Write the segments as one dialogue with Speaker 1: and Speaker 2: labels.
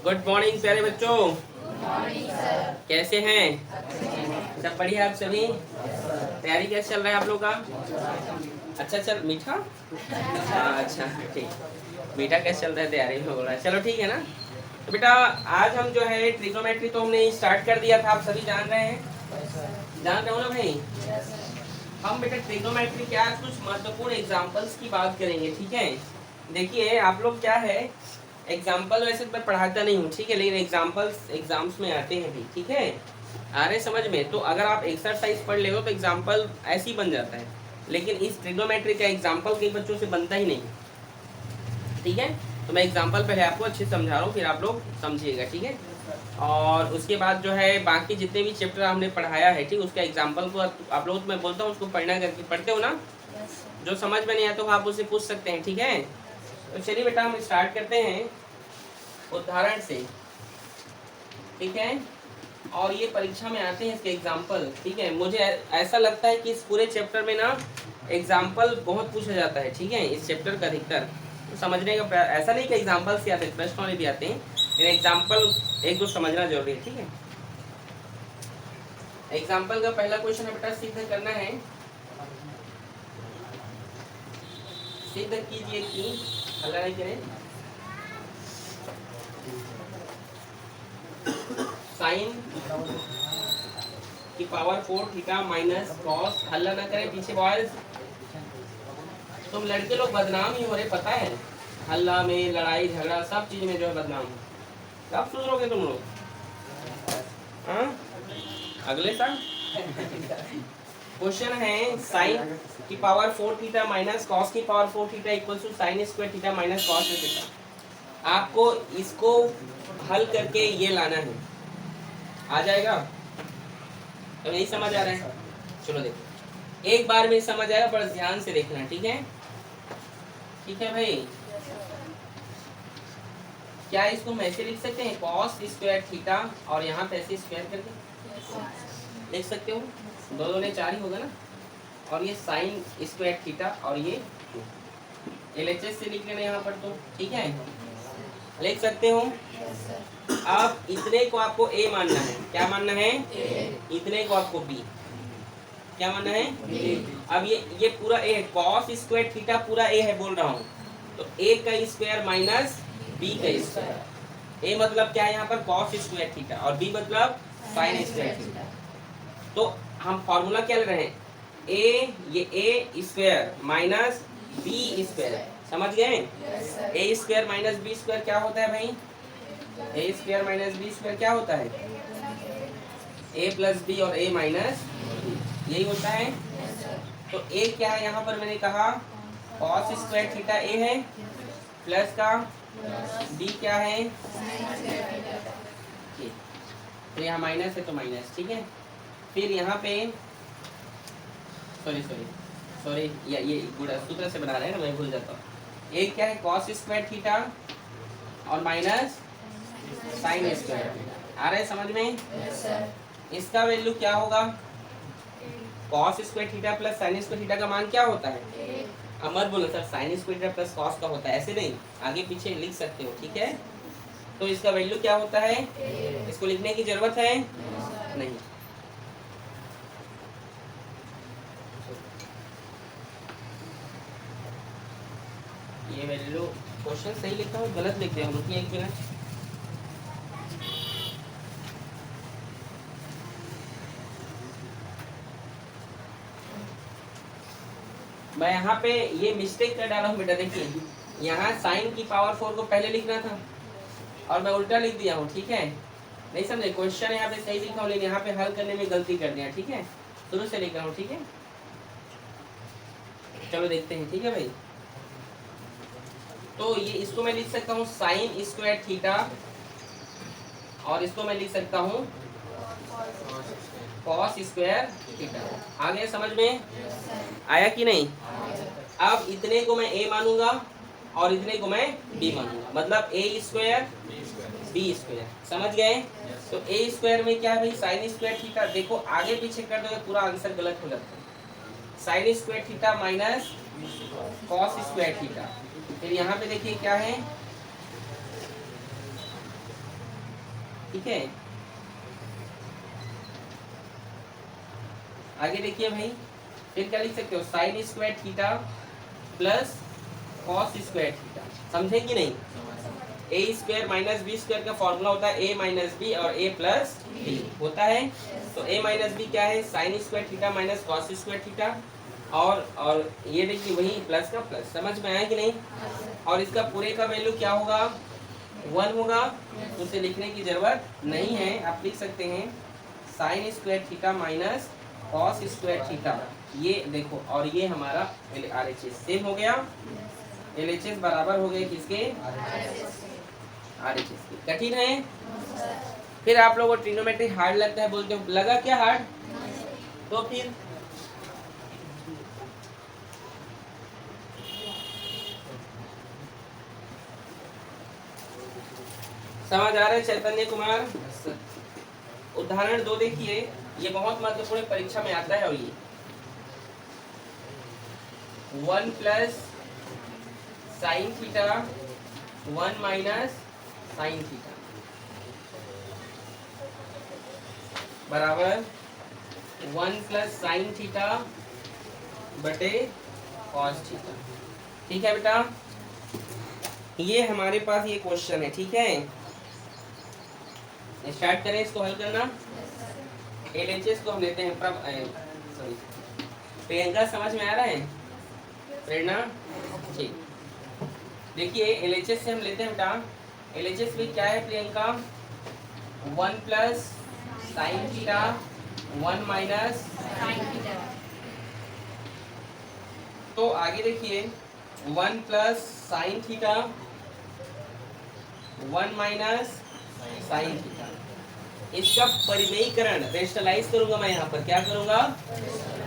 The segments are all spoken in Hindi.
Speaker 1: गुड मॉर्निंग प्यारे बच्चों। कैसे हैं? सब बढ़िया? आप सभी तैयारी कैसे चल रहा है आप लोग का? अच्छा चल मीठा अच्छा ठीक। मीठा कैसे चल रहा है? तैयारी में हो रहा है, चलो ठीक है ना। तो बेटा आज हम जो है ट्रिग्नोमेट्री तो हमने स्टार्ट कर दिया था, आप सभी जान रहे हैं, जान रहे हो ना भाई। हम बेटा ट्रिग्नोमेट्री के आज कुछ महत्वपूर्ण एग्जांपल्स की बात करेंगे, ठीक है। देखिए आप लोग क्या है, एग्जाम्पल वैसे मैं पढ़ाता नहीं हूँ, ठीक है, लेकिन एग्जाम्पल्स एग्जाम्स में आते हैं भी, ठीक है, आ रहे समझ में। तो अगर आप एक्सरसाइज पढ़ ले हो तो एग्जाम्पल ऐसे ही बन जाता है, लेकिन इस ट्रिग्नोमेट्री का एग्जाम्पल कई बच्चों से बनता ही नहीं, ठीक है। तो मैं एग्जाम्पल पहले आपको अच्छे से समझा रहा हूँ, फिर आप लोग समझिएगा, ठीक है। और उसके बाद जो है बाकी जितने भी चैप्टर हमने पढ़ाया है, ठीक, उसका एग्जाम्पल को आप लोग, मैं बोलता हूँ उसको पढ़ना करके, पढ़ते हो ना, जो समझ में नहीं आता तो आप उससे पूछ सकते हैं, ठीक है। तो चलिए बेटा हम स्टार्ट करते हैं उदाहरण से, ठीक है। और ये परीक्षा में आते हैं इसके एग्जाम्पल, ठीक है। मुझे ऐसा लगता है कि इस पूरे चैप्टर में ना एग्जाम्पल बहुत पूछा जाता है, ठीक है, इस चैप्टर का अधिकतर। तो समझने का ऐसा नहीं कि एग्जाम्पल से आते हैं, प्रश्न वाले भी आते हैं, लेकिन एग्जाम्पल एक दो समझना जरूरी है, ठीक है। एग्जाम्पल का पहला क्वेश्चन है बेटा, सिद्ध करना है, सिद्ध कीजिए कि, हल्ला नहीं करें, साइन की पावर 4 थीटा माइनस कॉस, हल्ला ना करें पीछे बॉयज, तुम लड़के लोग बदनाम ही हो रहे, पता है, हल्ला में, लड़ाई झगड़ा सब चीज में जो है बदनाम हो। कब सुधरोगे तुम लोग? अगले साल। क्वेश्चन है साइन की पावर 4 थीटा माइनस कॉस की power 4 theta equal to sine square theta minus cos theta. आपको इसको हल करके ये लाना है, आ जाएगा? तो नहीं समझ आ रहा है, चलो देखो, एक बार में समझ आएगा, पर ध्यान से देखना, ठीक है, ठीक है भाई। क्या इसको हम ऐसे लिख सकते हैं, कॉस स्क्वायर थीटा, और यहाँ पे ऐसे स्क्वायर करके लिख सकते हो, दो दो ने 4 ही होगा ना, और ये साइन स्क्वायर थीटा, और ये LHS से लिख लेना यहाँ पर, तो ठीक है, लिख सकते हो। अब इतने को आपको A मानना है, क्या मानना है? इतने को आपको B, क्या मानना है? अब ये पूरा A है, कॉस स्क्वायर थीटा पूरा A है बोल रहा हूँ, तो A का स्क्वायर माइनस B का स्क्वायर। A मतलब क्या है यहाँ पर? कॉस स्क्वायर थीटा, और B मतलब साइन स्क्वायर थीटा। तो हम फॉर्मूला क्या ले रहे हैं? ये A square minus B square, समझ गए? A square minus B square क्या होता है भाई? A square minus B square क्या होता है? A प्लस B और A माइनस, यही होता है। तो A क्या है यहाँ पर? मैंने कहा कॉस स्क्वायर थीटा A है, प्लस का B क्या है? तो यहाँ माइनस है तो माइनस, ठीक है। फिर यहाँ पे सॉरी ये गुड़ा सूत्र से बना रहे हैं ना, मैं भूल जाता हूँ। एक क्या है? कॉस स्क्वायर थीटा और माइनस साइन स्क्वायर थीटा। आ रहा है समझ में? इसका वैल्यू क्या होगा? Cos square theta plus sign square theta का मान क्या होता है? अब मत बोलो sir sign square theta plus cos का होता है, ऐसे नहीं, आगे पीछे लिख सकते हो, ठीक है। तो इसका वैल्यू क्या होता है? इसको लिखने की जरूरत है नहीं। ये वैल्यू क्वेश्चन सही लिखा हूँ गलत लिख दिया हूँ, रुकिए एक मिनट। मैं यहाँ पे ये मिस्टेक कर डाला हूँ बेटा, देखिए यहाँ साइन की पावर 4 को पहले लिखना था और मैं उल्टा लिख दिया हूँ, ठीक है, नहीं समझे? क्वेश्चन यहाँ पे सही लिखा हूँ लेकिन यहाँ पे हल करने में गलती कर दिया, ठीक है, शुरू से लिख रहा हूँ, ठीक है। चलो देखते हैं, ठीक है भाई। तो ये इसको मैं लिख सकता हूँ साइन स्क्वायर थीटा, और इसको मैं लिख सकता हूँ कॉस स्क्वायर थीटा। आ गया समझ में? आया कि नहीं? अब इतने को मैं A मानूंगा और इतने को मैं B मानूंगा, मतलब A स्क्वायर B स्क्वायर, समझ गए? तो A स्क्वायर में क्या है भाई? Sign square theta. देखो आगे पीछे कर दोगे पूरा आंसर गलत हो जाता है। Sign square theta minus cos square theta. फिर यहाँ पे देखिए क्या है, ठीक है, आगे देखिए भाई, फिर क्या लिख सकते हो, sign square theta plus cos square theta, समझे कि नहीं। ए स्क्वायर माइनस बी स्क्वायर का फॉर्मूला होता है ए माइनस बी और ए प्लस बी होता है। तो ए माइनस बी क्या है, sign square theta minus cos square theta, और ये देखिए वही प्लस का प्लस, समझ में आया कि नहीं। और इसका पूरे का वैल्यू क्या होगा, 1 होगा, तो उसे लिखने की जरूरत नहीं है, आप लिख सकते हैं sign square theta minus cos square theta, ये देखो, और ये हमारा RHS सेम हो गया, LHS बराबर हो गए किसके, RHS के। कठिन है। फिर आप लोगों को ट्रिग्नोमेट्री हार्ड लगता है बोलते हो, लगा क्या हार्ड, तो फिर समझ आ रहे चैतन्य कुमार। उदाहरण 2 देखिए, ये बहुत महत्वपूर्ण परीक्षा में आता है, और ये 1 plus sine theta 1 minus sine theta बराबर 1 प्लस साइन थीटा बटे कॉस थीटा। ठीक है बेटा, ये हमारे पास ये क्वेश्चन है, ठीक है। स्टार्ट करें इसको हल करना। LHS को हम लेते हैं, सॉरी प्रियंका, समझ में आ रहा है, प्रेरणा, ठीक। देखिए LHS से हम लेते हैं बेटा, LHS में क्या है Priyanka, 1 plus sine theta 1 minus sine theta. तो आगे देखिए 1 plus sine theta 1 minus sine theta, इसका परिमेयीकरण रेशनलाइज करूंगा मैं, यहाँ पर क्या करूंगा,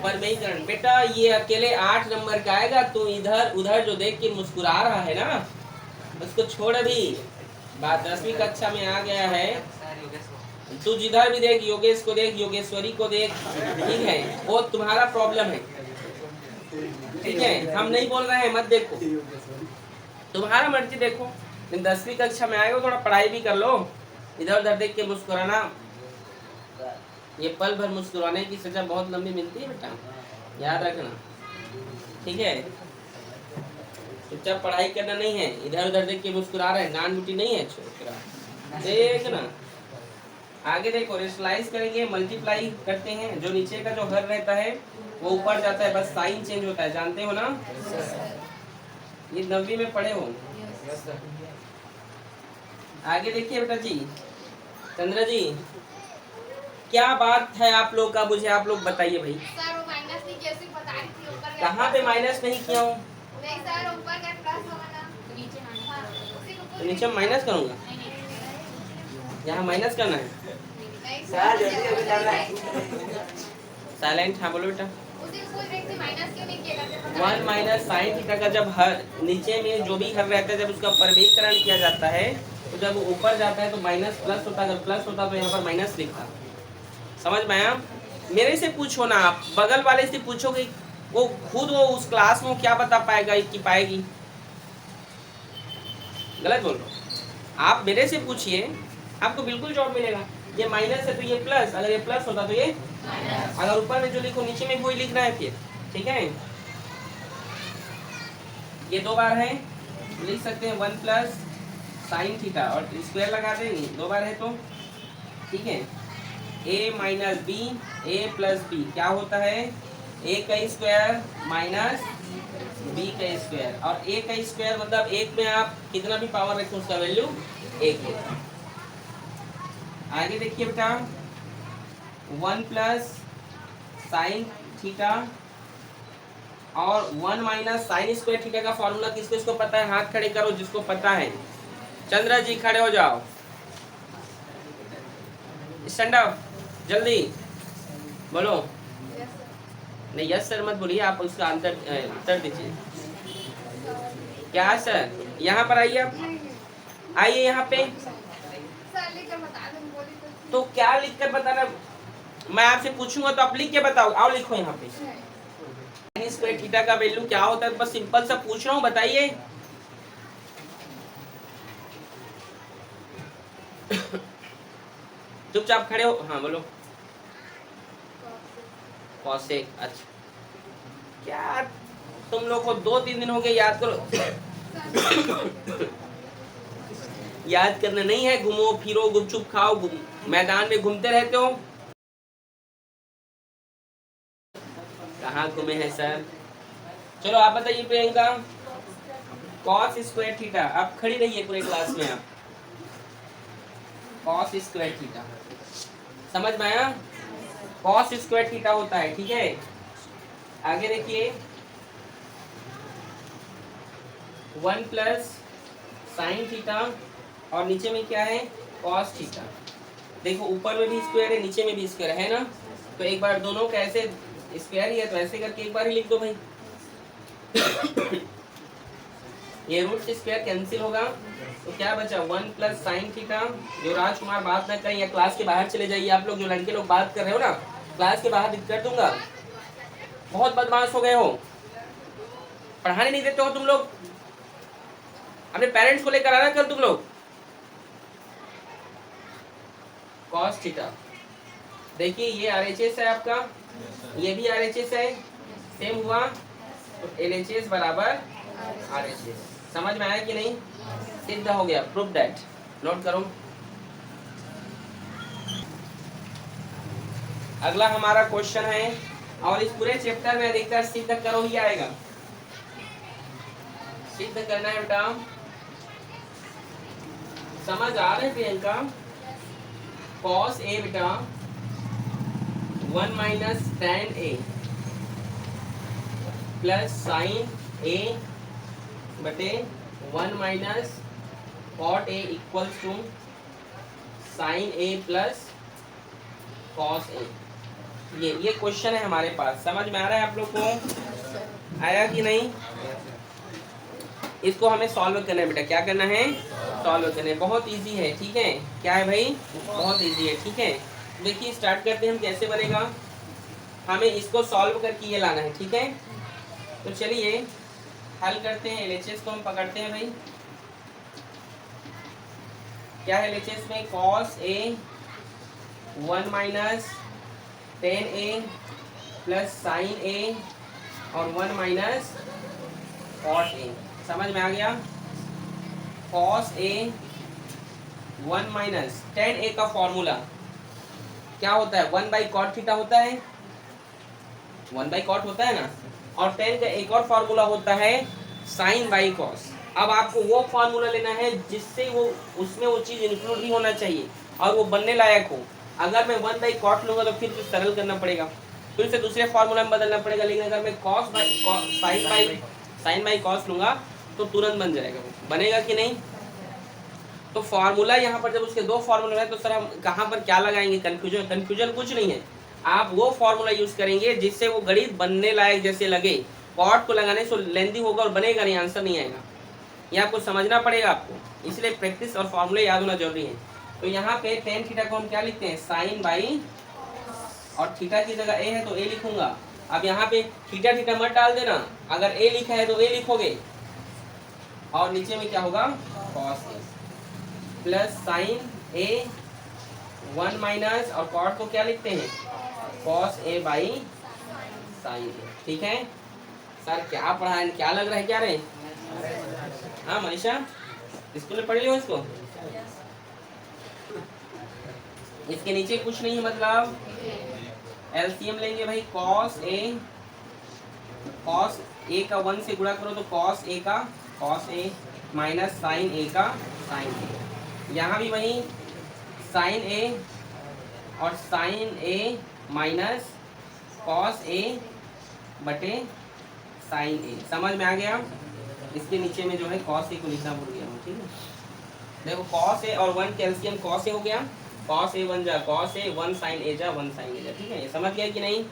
Speaker 1: परिमेयीकरण। बेटा ये अकेले 8 नंबर का आएगा, तो इधर उधर जो देख के मुस्कुरा रहा है ना, उसको छोड़, अभी बात 10वीं कक्षा में आ गया है, तू जिधर भी देख, योगेश को देख, योगेश्वरी को देख, ठीक है, वो तुम्हारा प्रॉब्लम है, ठीक है, हम नहीं बोल रहे हैं मत देखो, तुम्हारा मर्जी देखो, 10वीं कक्षा में आएगा, थोड़ा पढ़ाई भी कर लो, इधर उधर देख के मुस्कुराना, ये पल भर मुस्कुराने की सजा बहुत लंबी मिलती है बेटा, याद रखना, ठीक है। चुपचाप पढ़ाई करना नहीं है, इधर उधर देख के मुस्कुरा रहे हैं, गान गुटी नहीं है, छोटा देखना। आगे देखो, रेशनलाइज करेंगे, मल्टीप्लाई करते हैं, जो नीचे का जो हर रहता है वो ऊपर जाता है, बस साइन चेंज होता है, जानते हो ना, ये 9वीं में पढ़े हो। आगे देखिए बेटा जी, चंद्र जी, क्या बात है आप लोग का, मुझे आप लोग बताइए भाई।
Speaker 2: सर वो माइनस नहीं कैसे बता रही थी, ऊपर
Speaker 1: कहाँ पे माइनस नहीं किया हूँ,
Speaker 2: नहीं सर ऊपर का प्लस होगा ना, नीचे हाँ,
Speaker 1: तो नीचे माइनस करूँगा, यहाँ माइनस करना है,
Speaker 2: नहीं सर
Speaker 1: साइलेंट, हाँ बोलो बेटा।
Speaker 2: उसी को बोल रही थी माइनस क्यों नहीं किया,
Speaker 1: 1 माइनस साइन थीटा का जब हर नीचे में जो भी हर रहता है, जब उसका परिमेयीकरण किया जाता है, तो जब वो ऊपर जाता है तो माइनस प्लस होता है, अगर प्लस होता तो यहाँ पर माइनस लिखा, समझ में आया। मेरे से पूछो ना, आप बगल वाले से पूछोगे, वो खुद वो उस क्लास में क्या बता पाएगा कि पाएगी, गलत बोल रहा हूँ। आप मेरे से पूछिए, आपको बिल्कुल जवाब मिलेगा। ये माइनस है तो ये प्लस, अगर ये प्लस होता तो ये, अगर ऊपर में जो लिखो नीचे में वही लिखना है फिर, ठीक है। ये 2 बार है, लिख सकते हैं 1 प्लस साइन थीटा, और स्क्वायर लगा देंगे, 2 बार है तो, ठीक है। a minus B, A plus B क्या होता है, a का स्क्वायर माइनस b का स्क्वायर, और a का स्क्वायर मतलब 1 में आप कितना भी पावर रखें उसका वैल्यू 1 होता है। आगे देखिए बेटा, 1 प्लस साइन थीटा और 1 माइनस साइन स्क्वायर थीटा का फॉर्मूला किसको इसको पता है, हाथ खड़े करो जिसको पता है। चंद्रा जी खड़े हो जाओ, स्टैंड अप, जल्दी बोलो। नहीं यस सर मत बोलिए, आप उसका आंसर उत्तर दीजिए। क्या सर, यहाँ पर आइए, आप आइए यहाँ पे।
Speaker 2: सर लिख कर बता दो, बोली
Speaker 1: तो क्या लिख कर बताना, मैं आपसे पूछूंगा तो आप लिख के बताओ, आओ लिखो यहाँ पे। साइन स्क्वायर थीटा का वैल्यू क्या होता है, बस सिंपल सा पूछ रहा हूँ, बताइए। चुपचाप खड़े हो, हाँ बोलो। कॉसेक, अच्छा क्या तुम लोग को 2-3 दिन हो गए, याद करो। याद करना नहीं है, घूमो फिरो गुपचुप खाओ, मैदान में घूमते रहते हो। कहाँ घूमे हैं सर? चलो आप बताइए प्रियंका। कॉस स्क्वायर थीटा, आप खड़ी रहिए पूरे क्लास में। आप कॉस स्क्वायर थीटा समझ में आया? कॉस स्क्वायर थीटा होता है, ठीक है। आगे देखिए, 1 प्लस साइन थीटा और नीचे में क्या है? Cos theta. देखो ऊपर में भी स्क्वायर है, नीचे में भी स्क्वायर है ना, तो एक बार दोनों कैसे स्क्वायर ही है तो ऐसे करके एक बार ही लिख दो भाई। ये रूट से स्क्वायर कैंसिल होगा तो क्या बचा? 1 प्लस साइन थीटा। जो राजकुमार बात ना करें या क्लास के बाहर चले जाइए, आप लोग जो लड़के लोग बात कर रहे हो ना, क्लास के बाहर कर दूंगा। बहुत बदमाश हो गए हो, पढ़ाने नहीं देते हो तुम लोग। अपने पेरेंट्स को लेकर आना कल तुम लोग। कॉस थीटा, देखिए ये RHS है आपका, ये भी RHS है, सेम हुआ तो LHS बराबर RHS। समझ में आया कि नहीं? सिद्ध हो गया, प्रूफ दैट। नोट करो। अगला हमारा क्वेश्चन है, और इस पूरे चैप्टर में अधिकतर सिद्ध करो ही आएगा। सिद्ध करना है बेटा, समझ आ रहे प्रियंका? कॉस ए बेटा 1 minus tan A plus sine A बटे 1 minus cot A equals to sine A plus cos A। ये क्वेश्चन है हमारे पास। समझ में आ रहा है आप लोग को? आया कि नहीं? इसको हमें सॉल्व करना है बेटा। क्या करना है? सॉल्व करना है। बहुत इजी है, ठीक है। क्या है भाई? बहुत इजी है, ठीक है। देखिए स्टार्ट करते हैं हम। कैसे बनेगा? हमें इसको सॉल्व करके ये लाना है, ठीक है। तो चलिए हल करते हैं। LHS को हम पकड़ते हैं भाई। क्या है LHS में? Cos A 1 minus tan A plus sine A और 1 माइनस कॉट A। समझ में आ गया? Cos A 1 minus tan A का फॉर्मूला क्या होता है? 1 बाई कॉट थीटा होता है, 1 बाई कॉट होता है ना। और tan का एक और फॉर्मूला होता है साइन बाई कॉस। अब आपको वो फॉर्मूला लेना है जिससे वो उसमें वो चीज़ इंक्लूड भी होना चाहिए और वो बनने लायक हो। अगर मैं 1 बाई कॉट लूँगा तो फिर से सरल करना पड़ेगा, फिर से दूसरे फॉर्मूला में बदलना पड़ेगा। लेकिन अगर मैं cos by sine by cos लूँगा तो तुरंत बन जाएगा। वो बनेगा कि नहीं? तो फॉर्मूला यहाँ पर जब उसके दो फॉर्मूला है तो सर हम कहाँ पर क्या लगाएंगे? कन्फ्यूजन कुछ नहीं है। आप वो फॉर्मूला यूज करेंगे जिससे वो गणित बनने लायक जैसे लगे। कॉट को लगाने से लेंदी होगा और बनेगा नहीं, आंसर नहीं आएगा। ये आपको समझना पड़ेगा आपको, इसलिए प्रैक्टिस और फॉर्मूले याद होना जरूरी है। तो यहाँ पे tan थीटा को हम क्या लिखते हैं? साइन बाई, और थीटा की जगह a है तो a लिखूंगा। अब यहाँ पे थीटा थीटा मत डाल देना, अगर a लिखा है तो a लिखोगे और नीचे में क्या होगा? Cos A plus sine A 1 minus, और कॉट को क्या लिखते हैं? Cos A by sine A। ठीक है सर, क्या पढ़ाए? क्या लग रहा है? क्या रहे? हाँ मनीषा, स्कूल में पढ़ लियो इसको। इसके नीचे कुछ नहीं है, मतलब LCM लेंगे भाई। कॉस A का 1 से गुणा करो तो कॉस A का cos A minus sine A का साइन A। यहाँ भी वही साइन A और sine A minus cos A बटे साइन A। समझ में आ गया? इसके नीचे में जो है कॉस A को लिखना भूल गया हूँ, ठीक है। देखो कॉस A और 1 कैल्शियम कॉस A हो गया, कॉस A 1 जा कॉस A, 1 साइन A जा 1 साइन A जा। ठीक है, ये समझ गया कि नहीं?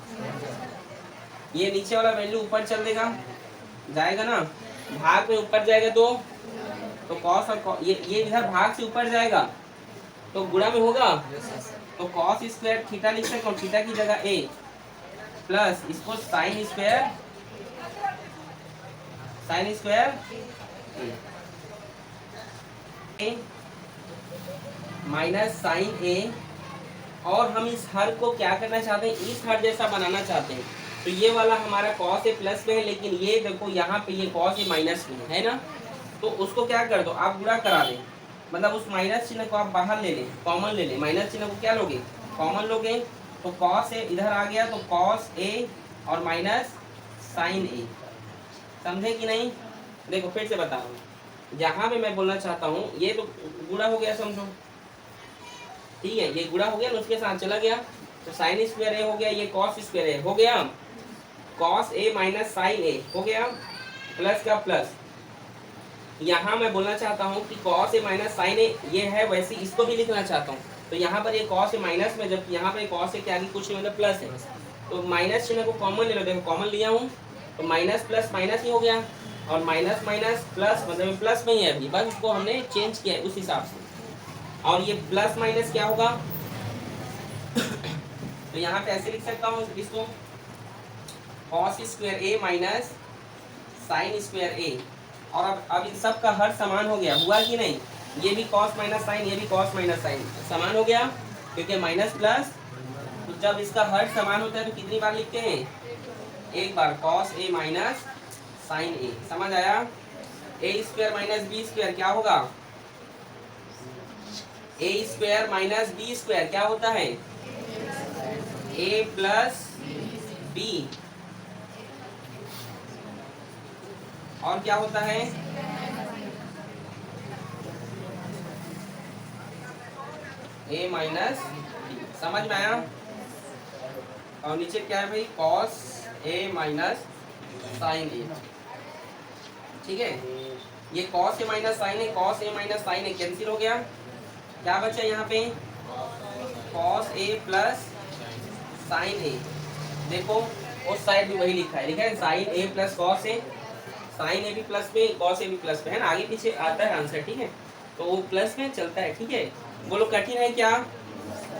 Speaker 1: ये नीचे वाला वैल्यू ऊपर चल देगा, जाएगा ना, भाग में ऊपर जाएगा तो कॉस और ये इधर भाग से ऊपर जाएगा तो गुणा में होगा, तो कॉस स्क्वायर थीटा लिख सकते हो, थीटा की जगह A प्लस इसको sine square A minus sine A और हम इस हर को क्या करना चाहते हैं, इस हर जैसा बनाना चाहते हैं। तो ये वाला हमारा कॉस ए प्लस में है, लेकिन ये देखो यहाँ पे ये कॉस ए माइनस में है ना। तो उसको क्या कर दो, आप गुणा करा दें, मतलब उस माइनस चिन्ह को आप बाहर ले लें, कॉमन ले लें। माइनस चिन्ह को क्या लोगे, कॉमन लोगे। तो कॉस ए इधर आ गया, तो कॉस ए और माइनस साइन ए। समझे कि नहीं? देखो फिर से बता रहा हूँ, जहाँ पे मैं बोलना चाहता हूँ ये तो गुणा हो गया समझो, ठीक है, ये गुणा हो गया ना, उसके साथ चला गया। तो साइन स्क्वायर ए हो गया, ये कॉस स्क्वायर ए हो गया, कॉस ए माइनस साइन ए हो गया, प्लस का प्लस। यहाँ मैं बोलना चाहता हूँ कि कॉस ए माइनस साइन ए ये है, वैसे इसको भी लिखना चाहता हूँ। तो यहाँ पर ये कॉस ए माइनस में, जबकि यहाँ पर कॉस ए के आगे कुछ नहीं मतलब प्लस है, तो माइनस चिन्ह को कॉमन ले लो। देखो कॉमन लिया हूँ, तो माइनस प्लस माइनस ही हो गया, और माइनस माइनस प्लस मतलब प्लस में ही है अभी, बस उसको हमने चेंज किया है उस हिसाब से। और ये प्लस माइनस क्या होगा तो यहाँ पे ऐसे लिख सकता हूँ इसको, कॉस स्क्वायर ए माइनस साइन स्क्वायर ए। और अब इन सब का हर समान हो गया, हुआ कि नहीं? ये भी कॉस माइनस साइन, ये भी कॉस माइनस साइन, समान हो गया, क्योंकि माइनस प्लस। तो जब इसका हर समान होता है तो कितनी बार लिखते हैं, एक बार, कॉस ए माइनस साइन ए। समझ आया? ए स्क्वायर माइनस बी स्क्वायर क्या होगा, ए स्क्वायर माइनस बी स्क्वायर क्या होता है, ए प्लस बी। और क्या होता है, ए माइनस। समझ में आया? और नीचे क्या है भाई, कॉस ए माइनस साइन ए। ठीक है, ये cos A minus sign A, cos A minus sign A cancel हो गया, क्या बचा यहाँ पे, कॉस ए प्लस साइन ए। देखो उस साइड भी वही लिखा है, लिखा है sign A plus cos A, sign ए भी प्लस में, कॉस ए भी प्लस में है ना, आगे पीछे आता है आंसर, ठीक है, तो वो प्लस में चलता है। ठीक है, बोलो कठिन है क्या,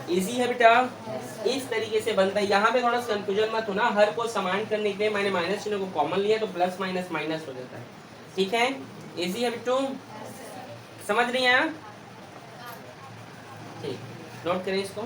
Speaker 1: इजी है बेटा? इस तरीके से बनता है। यहाँ पे थोड़ा कंफ्यूजन मत होना, हर को समान करने के लिए मैंने माइनस चिन्ह को कॉमन लिया, तो प्लस माइनस माइनस हो जाता है। ठीक है, इजी है बिट्टू, समझ नहीं आया? ठीक, नोट करें इसको।